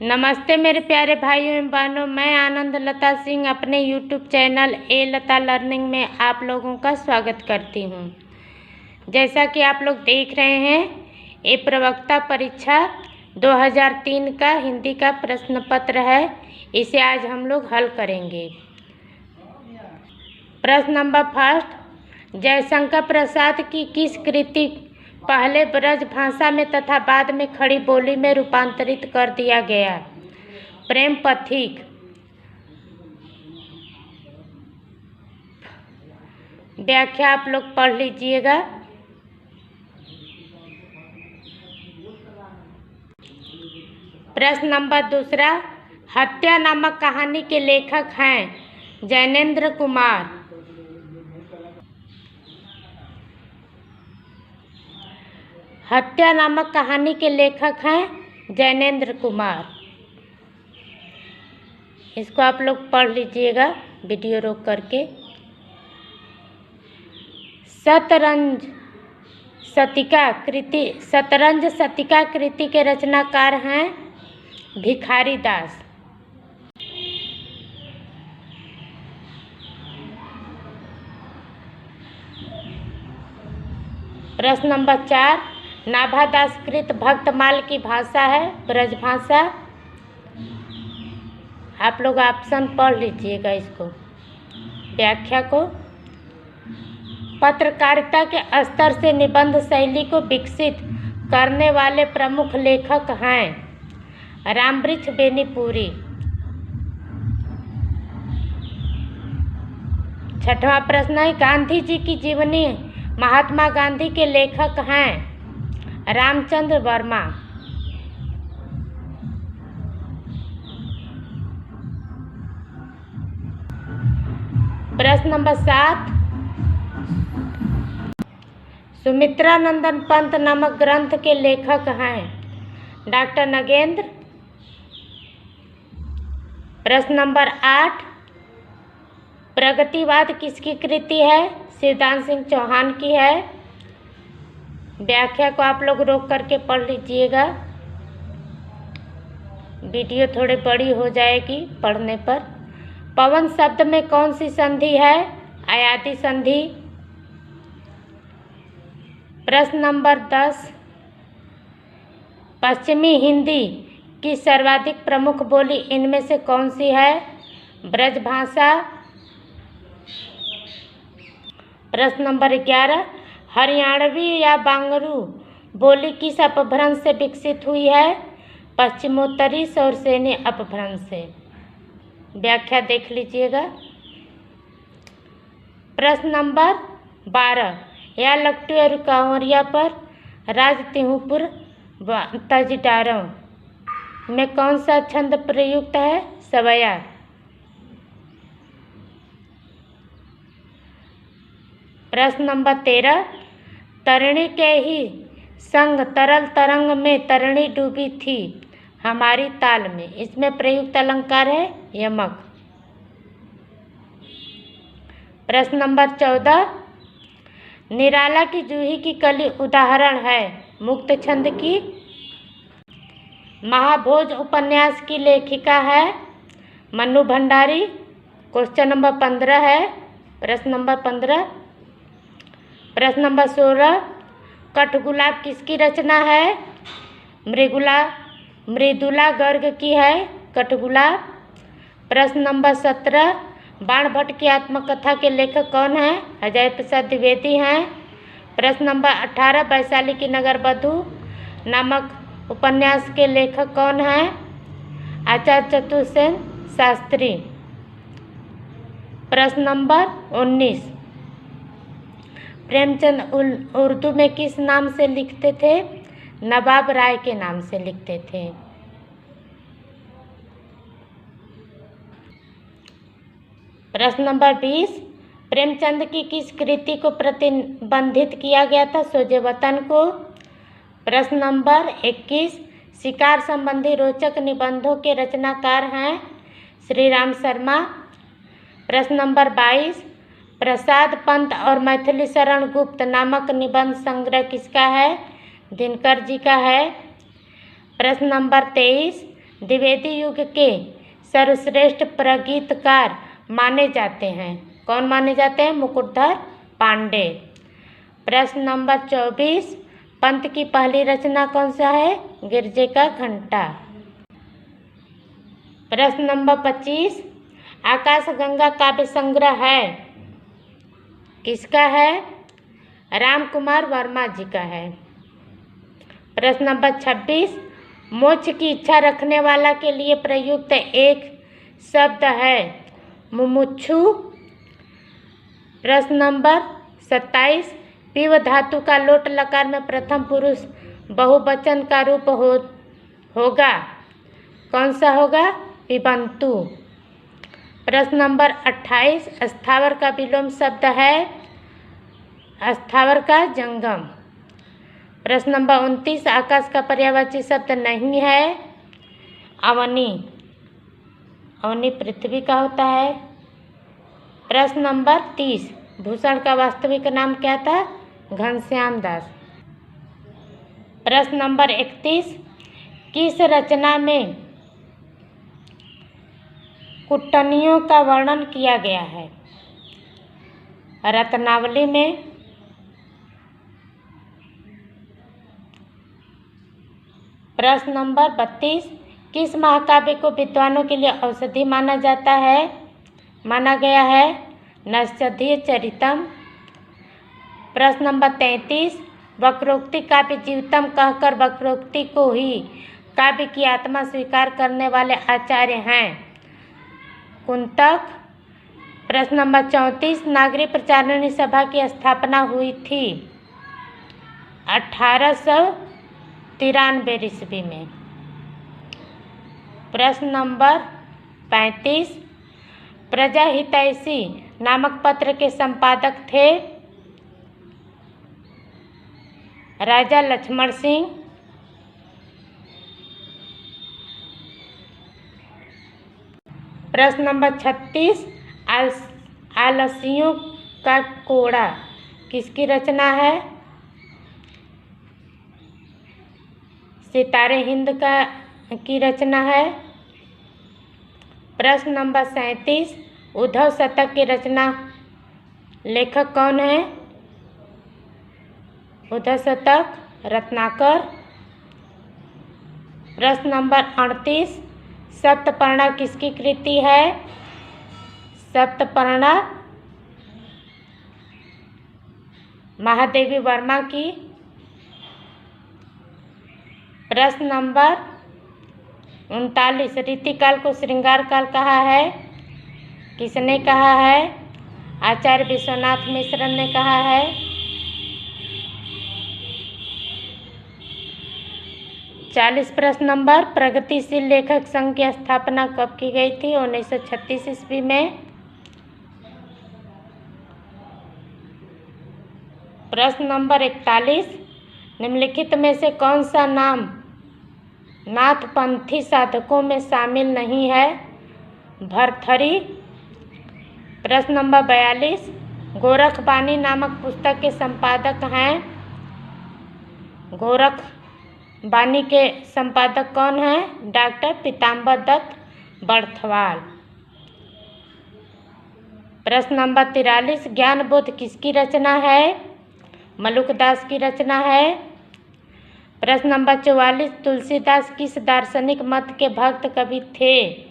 नमस्ते मेरे प्यारे भाइयों एवं बहनों, मैं आनंद लता सिंह अपने YouTube चैनल ए लता लर्निंग में आप लोगों का स्वागत करती हूं। जैसा कि आप लोग देख रहे हैं, ये प्रवक्ता परीक्षा 2003 का हिंदी का प्रश्न पत्र है। इसे आज हम लोग हल करेंगे। प्रश्न नंबर फर्स्ट, जयशंकर प्रसाद की किस कृति पहले ब्रज भाषा में तथा बाद में खड़ी बोली में रूपांतरित कर दिया गया? प्रेम पथिक। व्याख्या आप लोग पढ़ लीजिएगा। प्रश्न नंबर दूसरा, हत्या नामक कहानी के लेखक हैं जैनेन्द्र कुमार। हत्या नामक कहानी के लेखक हैं जैनेन्द्र कुमार। इसको आप लोग पढ़ लीजिएगा वीडियो रोक करके। शतरंज शतिका कृति के रचनाकार हैं भिखारी दास। प्रश्न नंबर 4, नाभादास कृत भक्तमाल की भाषा है ब्रजभाषा। आप लोग ऑप्शन पढ़ लीजिएगा इसको, व्याख्या को। पत्रकारिता के स्तर से निबंध शैली को विकसित करने वाले प्रमुख लेखक हैं रामवृक्ष बेनीपुरी। छठवां प्रश्न है, गांधी जी की जीवनी महात्मा गांधी के लेखक हैं रामचंद्र वर्मा। प्रश्न नंबर 7, सुमित्रा नंदन पंत नामक ग्रंथ के लेखक हैं डॉक्टर नगेंद्र। प्रश्न नंबर 8, प्रगतिवाद किसकी कृति है? शिवदान सिंह चौहान की है। व्याख्या को आप लोग रोक करके पढ़ लीजिएगा, वीडियो थोड़ी बड़ी हो जाएगी पढ़ने पर। पवन शब्द में कौन सी संधि है? आयाति संधि। प्रश्न नंबर 10, पश्चिमी हिंदी की सर्वाधिक प्रमुख बोली इनमें से कौन सी है? ब्रजभाषा। प्रश्न नंबर 11, हरियाणवी या बांगरू बोली किस अपभ्रंश से विकसित हुई है? पश्चिमोत्तरी शौरसेनी अपभ्रंश से। व्याख्या देख लीजिएगा। प्रश्न नंबर 12, या लट्टू और कांवरिया पर राज तिहुपुर तजडारों में कौन सा छंद प्रयुक्त है? सवया। प्रश्न नंबर 13, तरणी के ही संग तरल तरंग में तरणी डूबी थी हमारी ताल में, इसमें प्रयुक्त अलंकार है यमक। प्रश्न नंबर 14, निराला की जूही की कली उदाहरण है मुक्त छंद की। महाभोज उपन्यास की लेखिका है मन्नू भंडारी। क्वेश्चन नंबर 15 है। प्रश्न नंबर 15। प्रश्न नंबर 16, कठगुलाब किसकी रचना है? मृदुला गर्ग की है कठगुलाब। प्रश्न नंबर 17, बाण भट्ट की आत्मकथा के लेखक कौन है? अजय प्रसाद द्विवेदी हैं। प्रश्न नंबर 18, वैशाली की नगरवधू नामक उपन्यास के लेखक कौन हैं? आचार्य चतुर्सेन शास्त्री। प्रश्न नंबर 19, प्रेमचंद उर्दू में किस नाम से लिखते थे? नवाब राय के नाम से लिखते थे। प्रश्न नंबर 20, प्रेमचंद की किस कृति को प्रतिबंधित किया गया था? सोजे वतन को। प्रश्न नंबर 21, शिकार संबंधी रोचक निबंधों के रचनाकार हैं श्री राम शर्मा। प्रश्न नंबर 22, प्रसाद पंत और मैथिली शरण गुप्त नामक निबंध संग्रह किसका है? दिनकर जी का है। प्रश्न नंबर 23, द्विवेदी युग के सर्वश्रेष्ठ प्रगीतकार माने जाते हैं? कौन माने जाते हैं? मुकुटधर पांडे। प्रश्न नंबर 24, पंत की पहली रचना कौन सा है? गिरजे का घंटा। प्रश्न नंबर 25, आकाशगंगा काव्य संग्रह है, किसका है? राम कुमार वर्मा जी का है। प्रश्न नंबर 26, मोक्ष की इच्छा रखने वाला के लिए प्रयुक्त एक शब्द है मुमुक्षु। प्रश्न नंबर 27, पिव धातु का लोट लकार में प्रथम पुरुष बहुवचन का रूप होगा, कौन सा होगा? पिबंतु। प्रश्न नंबर 28, स्थावर का विलोम शब्द है स्थावर का जंगम। प्रश्न नंबर 29, आकाश का पर्यायवाची शब्द नहीं है अवनी, अवनी पृथ्वी का होता है। प्रश्न नंबर 30, भूषण का वास्तविक नाम क्या था? घनश्याम दास। प्रश्न नंबर 31, किस रचना में कुटनियों का वर्णन किया गया है? रत्नावली में। प्रश्न नंबर 32, किस महाकाव्य को विद्वानों के लिए औषधि माना जाता है? माना गया है नैषधीय चरितम। प्रश्न नंबर 33, वक्रोक्ति काव्य जीवितम कहकर वक्रोक्ति को ही काव्य की आत्मा स्वीकार करने वाले आचार्य हैं कुंतक। प्रश्न नंबर 34, नागरिक प्रचारिणी सभा की स्थापना हुई थी 1893 ईस्वी में। प्रश्न नंबर 35, प्रजा हितैषी नामक पत्र के संपादक थे राजा लक्ष्मण सिंह। प्रश्न नंबर 36, आलसियों का कोड़ा किसकी रचना है? सितारे हिंद की रचना है। प्रश्न नंबर 37, उद्धव शतक की रचना लेखक कौन है? उद्धव शतक रत्नाकर। प्रश्न नंबर 38, सप्तपर्णा किसकी कृति है? सप्तपर्णा महादेवी वर्मा की। प्रश्न नंबर 39, रीतिकाल को श्रृंगार काल कहा है, किसने कहा है? आचार्य विश्वनाथ मिश्र ने कहा है। प्रश्न नंबर, प्रगतिशील लेखक संघ की स्थापना कब की गई थी? 1936 ईस्वी में। प्रश्न नंबर 41, निम्नलिखित में से कौन सा नाम नाथपंथी साधकों में शामिल नहीं है? भरथरी। प्रश्न नंबर 42, गोरखबानी नामक पुस्तक के संपादक हैं? गोरखबानी के संपादक कौन हैं? डॉक्टर पीताम्बर दत्त बर्थवाल। प्रश्न नंबर 43, ज्ञान बोध किसकी रचना है? मलुकदास की रचना है। प्रश्न नंबर 44, तुलसीदास किस दार्शनिक मत के भक्त कवि थे?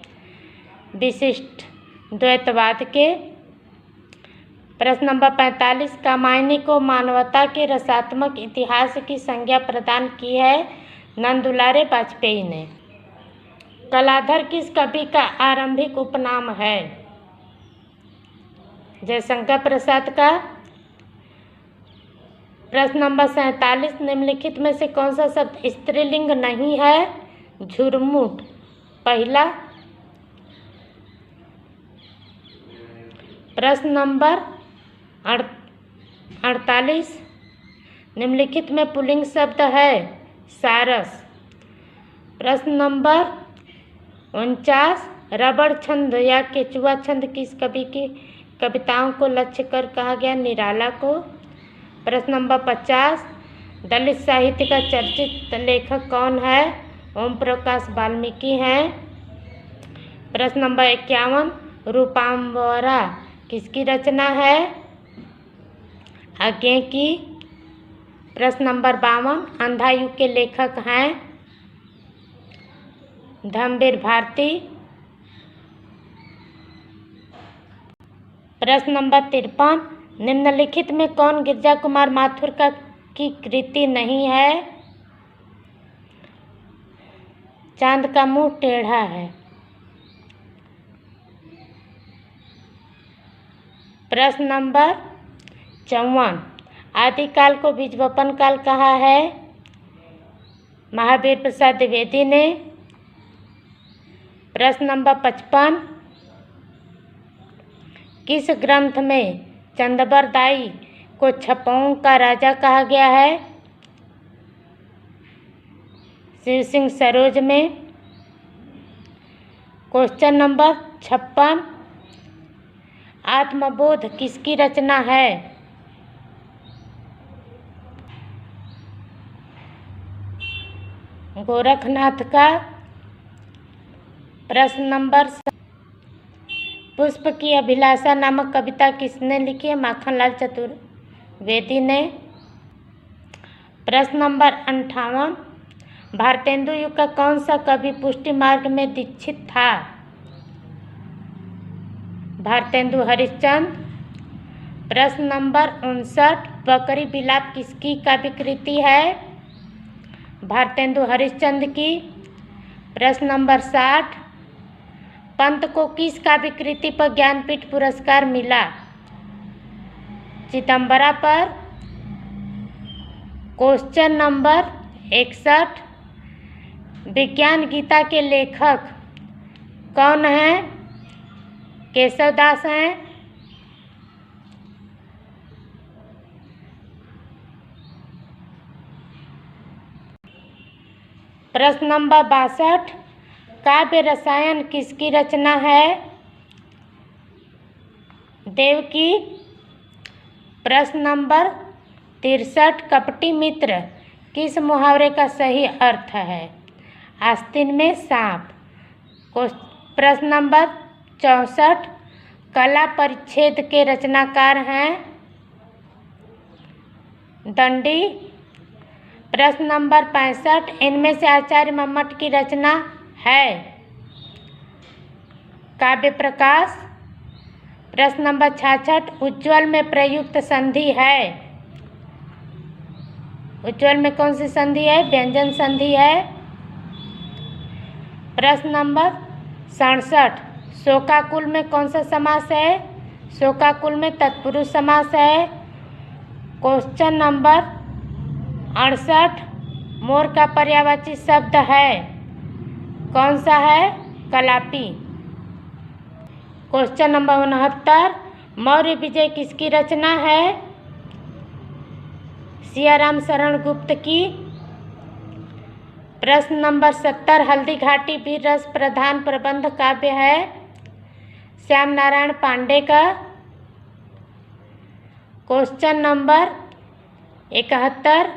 विशिष्ट द्वैतवाद के। प्रश्न नंबर 45, कामायनी को मानवता के रसात्मक इतिहास की संज्ञा प्रदान की है नंदुलारे वाजपेयी ने। कलाधर किस कवि का आरंभिक उपनाम है? जयशंकर प्रसाद का। प्रश्न नंबर 47, निम्नलिखित में से कौन सा शब्द स्त्रीलिंग नहीं है? झुरमुट पहला। प्रश्न नंबर 48, निम्नलिखित में पुल्लिंग शब्द है? सारस। प्रश्न नंबर 49, रबड़ छंद या केचुआ छंद किस कवि की कविताओं को लक्ष्य कर कहा गया? निराला को। प्रश्न नंबर 50, दलित साहित्य का चर्चित लेखक कौन है? ओम प्रकाश वाल्मीकि हैं। प्रश्न नंबर 51, रूपाम्बरा किसकी रचना है? आज्ञे की। प्रश्न नंबर 52, अंधा युग के लेखक हैं? धम्मवीर भारती। प्रश्न नंबर 53, निम्नलिखित में कौन गिरिजा कुमार माथुर की कृति नहीं है? चांद का मुंह टेढ़ा है। प्रश्न नंबर 54, आदिकाल को बीजवपन काल कहा है? महावीर प्रसाद द्विवेदी ने। प्रश्न नंबर 55, किस ग्रंथ में चंदबर दाई को छपाओं का राजा कहा गया है? शिव सिंह सरोज में। क्वेश्चन नंबर 56, आत्मबोध किसकी रचना है? गोरखनाथ का। प्रश्न नंबर पुष्प की अभिलाषा नामक कविता किसने लिखी है? माखनलाल चतुर्वेदी ने। प्रश्न नंबर 58, भारतेंदु युग का कौन सा कवि पुष्टि मार्ग में दीक्षित था? भारतेंदु हरिश्चंद्र। प्रश्न नंबर 59, बकरी बिलाप किसकी काव्य कृति है? भारतेंदु हरिश्चंद्र की। प्रश्न नंबर 60, पंत को किस काव्य कृति पर ज्ञानपीठ पुरस्कार मिला? चिदंबरा पर। क्वेश्चन नंबर 61, विज्ञान गीता के लेखक कौन हैं? केशवदास हैं। प्रश्न नंबर 62, काव्य रसायन किसकी रचना है? देव की। प्रश्न नंबर 63, कपटी मित्र किस मुहावरे का सही अर्थ है? आस्तीन में सांप। प्रश्न नंबर 64, कला परिच्छेद के रचनाकार हैं? दंडी। प्रश्न नंबर 65, इनमें से आचार्य मम्मट की रचना है? काव्य प्रकाश। प्रश्न नंबर 66, उज्ज्वल में प्रयुक्त संधि है? उज्ज्वल में कौन सी संधि है? व्यंजन संधि है। प्रश्न नंबर 67, शोकाकुल में कौन सा समास है? शोकाकुल में तत्पुरुष समास है। क्वेश्चन नंबर 68, मोर का पर्यायवाची शब्द है? कौन सा है? कलापी। क्वेश्चन नंबर 69, मौर्य विजय किसकी रचना है? सियाराम शरण गुप्त की। प्रश्न नंबर 70, हल्दी घाटी वीर रस प्रधान प्रबंध काव्य है? श्याम नारायण पांडे का। क्वेश्चन नंबर 71,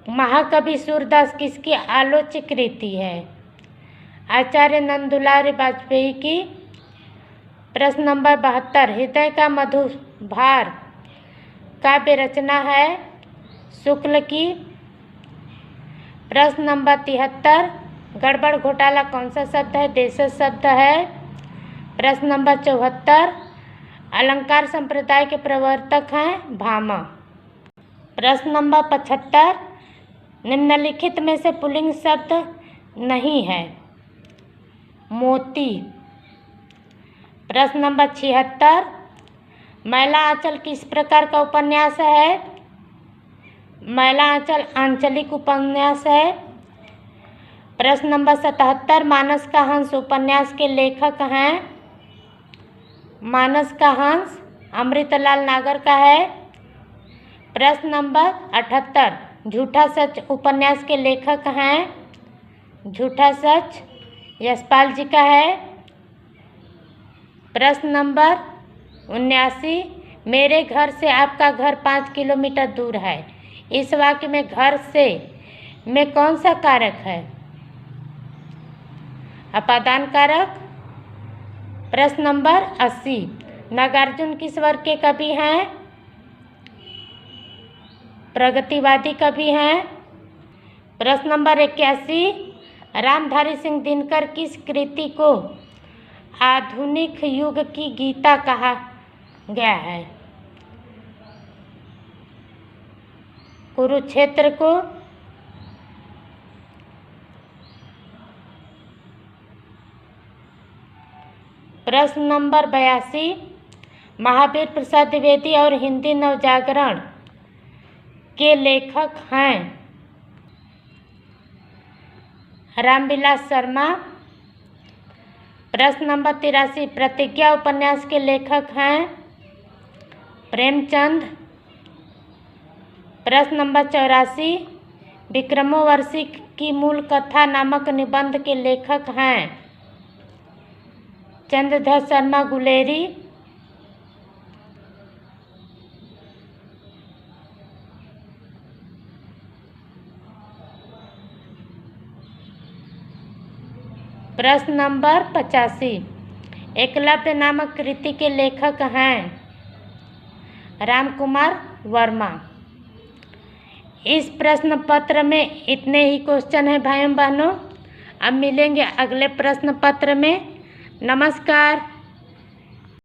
महाकवि सूरदास किसकी आलोच्य कृति है? आचार्य नंदुलारी वाजपेयी की। प्रश्न नंबर 72, हृदय का मधुभार काव्य रचना है? शुक्ल की। प्रश्न नंबर 73, गड़बड़ घोटाला कौन सा शब्द है? देशज शब्द है। प्रश्न नंबर 74, अलंकार संप्रदाय के प्रवर्तक हैं? भामा। प्रश्न नंबर 75, निम्नलिखित में से पुल्लिंग शब्द नहीं है? मोती। प्रश्न नंबर 76, मैला आंचल किस प्रकार का उपन्यास है? मैला आंचल आंचलिक उपन्यास है। प्रश्न नंबर 77, मानस का हंस उपन्यास के लेखक हैं? मानस का हंस अमृतलाल नागर का है। प्रश्न नंबर 78, झूठा सच उपन्यास के लेखक हैं? झूठा सच यशपाल जी का है। प्रश्न नंबर 79, मेरे घर से आपका घर 5 किलोमीटर दूर है। इस वाक्य में घर से में कौन सा कारक है? अपादान कारक। प्रश्न नंबर 80, नागार्जुन किस वर्ग के कवि हैं? प्रगतिवादी कवि हैं। प्रश्न नंबर 81, रामधारी सिंह दिनकर किस कृति को आधुनिक युग की गीता कहा गया है? कुरुक्षेत्र को। प्रश्न नंबर 82, महावीर प्रसाद द्विवेदी और हिंदी नवजागरण के लेखक हैं? रामविलास शर्मा। प्रश्न नंबर 83, प्रतिज्ञा उपन्यास के लेखक हैं? प्रेमचंद। प्रश्न नंबर 84, विक्रमोर्वशी की मूल कथा नामक निबंध के लेखक हैं? चंद्रधर शर्मा गुलेरी। प्रश्न नंबर 85, एकलव्य नामक कृति के लेखक हैं? रामकुमार वर्मा। इस प्रश्न पत्र में इतने ही क्वेश्चन हैं भाइयों बहनों। अब मिलेंगे अगले प्रश्न पत्र में। नमस्कार।